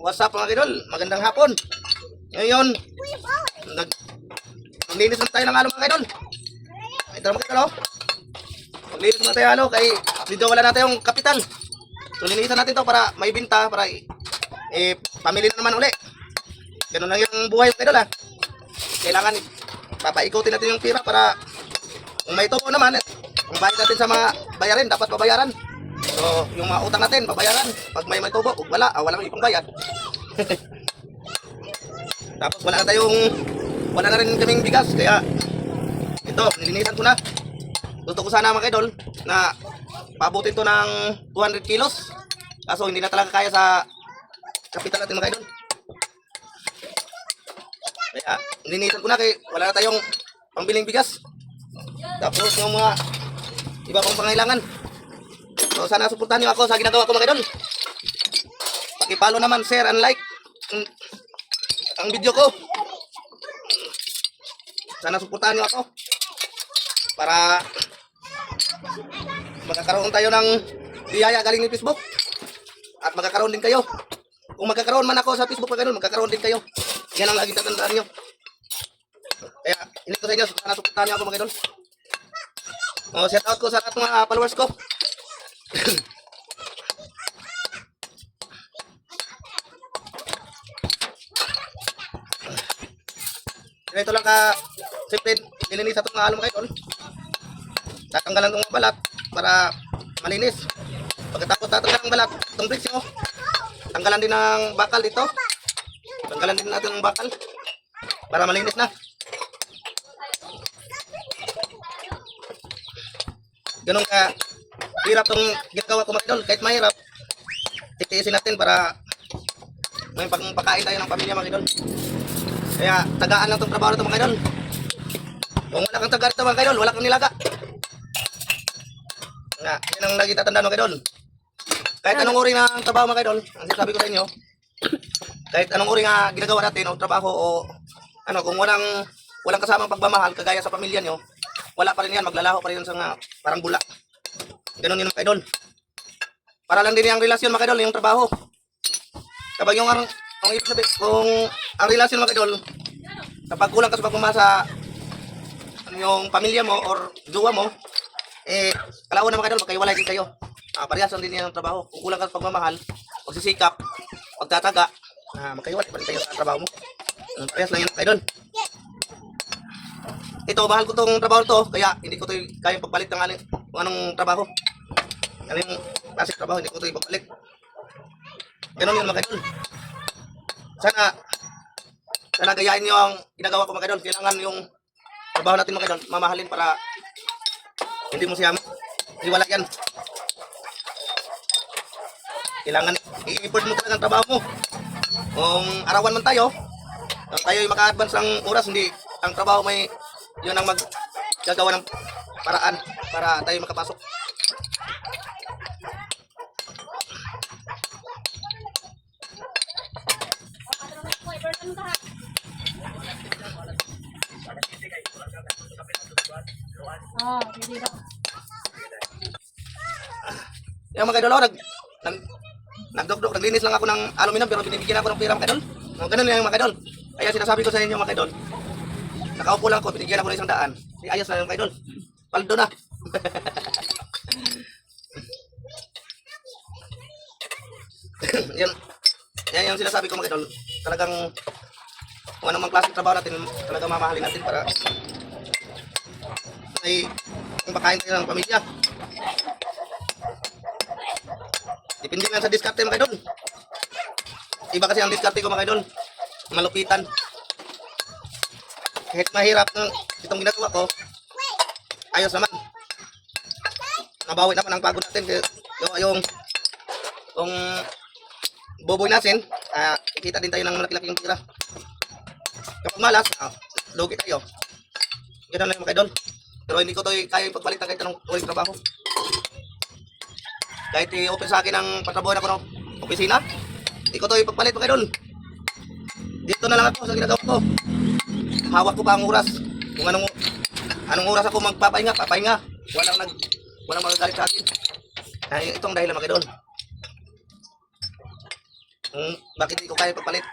What's up mga idol? Magandang hapon. Ngayon, maglinis naman tayo ng mga idol. Ito mga idol, oh. Maglinis naman tayo kay medyo wala na tayong kapital. So linisan natin to para may binta, para pamili na naman uli. Ganun lang yung buhay mga idol Kailangan papaikutin natin yung pira para kung may tubo naman, kung bayad natin sa mga bayarin, dapat pabayaran. So, yung mga utang natin, pabayaran. Pag may tubo, walang ipang bayad. Tapos wala na rin kaming bigas. Kaya, ito, nilinisan ko na. Gusto ko sana mga idol na paabutin to ng 200 kilos. Kaso hindi na talaga kaya sa kapital natin mga idol. Kaya, nilinisan ko na kaya wala na tayong pambiling bigas. Tapos yung mga iba pang pangailangan. So sana suportahan niyo ako sa ginagawa ko mga idol. Paki-follow naman, share and like ang video ko. Sana suportahan niyo ako para magkakaroon tayo ng biyaya galing ni Facebook. At magkakaroon din kayo. Kung magkakaroon man ako sa Facebook mga idol, magkakaroon din kayo. Yan ang laging tatandaan niyo. Kaya hindi ko sa inyo, sana suportahan niyo ako mga idol. Shout out ko sa lahat ng mga followers ko. Ito lang simple nilinis itong mga mga idol. Tatanggalan itong balat para malinis. Pagkatapos tatanggalan ng balat, itong bricks nyo, tanggalan din ng bakal dito. Tanggalan din natin ng bakal para malinis na. Ganun ka hirap tong ginagawa ko mga idol. Kahit mahirap, titiisin natin para may pagpakain tayo ng pamilya mga idol. Kaya tagaan lang itong trabaho na ito mga idol. Kung wala kang taga ito mga idol, wala kang nilaga. Yan ang lagi tatandaan mga idol. Kahit anong uri ng trabaho mga idol, ang sinasabi ko sa inyo, kahit anong uri nga ginagawa natin o trabaho o kung walang kasamang pagmamahal kagaya sa pamilya nyo, wala pa rin yan, maglalaho pa rin yan sa parang bula. Ganun yun mga idol. Para lang din yung relasyon mga idol, yung trabaho. Kapag yung ibig sabihin, kung ang relasyon mga idol, kapag kulang ka sa pagmamasa yung pamilya mo or jowa mo, kalauan na mga idol, magkaiwalay din kayo. Parehas lang din yung trabaho. Kung kulang ka sa pagmamahal, pagsisikap, pagtataga, magkaiwalay pa rin kayo sa trabaho mo. Parehas lang yun mga idol. Ito, mahal ko tong trabaho to, kaya hindi ko to kayang pagpalit ng anong trabaho. Anong klaseng trabaho, hindi ko to ipagpalit. Ganun yun mga idol. Sana gayahin nyo ang ginagawa ko mga idol. Kailangan yung trabaho natin mga idol, mamahalin para hindi mo siya iwala yan. Kailangan i-effort mo talaga ang trabaho mo. Kung arawan man tayo ay maka-advance ang oras, hindi ang trabaho may yun ang maggagawa ng paraan para tayo makapasok. Yung mga idol, naglinis lang ako ng aluminum pero binibigyan ako ng pera mga idol. Ganun yung mga idol. Kaya sinasabi ko sa inyo mga idol, nakaupo lang ako, binigyan ako ng 100. Ayos na yung mga idol. Paldo na. Yan yung sinasabi ko mga idol. Talagang kung anong klaseng trabaho natin, talagang mamahalin natin para ay pakain tayo ng pamilya. Depende nga sa diskarte mga idol. Iba kasi ang diskarte ko mga idol. Malupitan. Kahit mahirap itong ginagawa ko, ayos naman. Nabawi naman ang pagod natin. Yung boboy natin, ikita din tayo ng malaki-laking tira. Kapag malas, lugi tayo. Ganun lang mga idol. Pero hindi ko to kaya ipagpalitan kahit anong uling trabaho. Kahit i-open sa akin ang patrabaho ako ng opisina, hindi ko to ipagpalit mga idol. Dito na lang ako sa ginagawa ko. Hawak ko pa ang oras. Kung anong oras ako magpapahinga, papahinga. Walang magagalit sa akin. Itong dahil mga idol. Bakit hindi ko kaya pagpalit?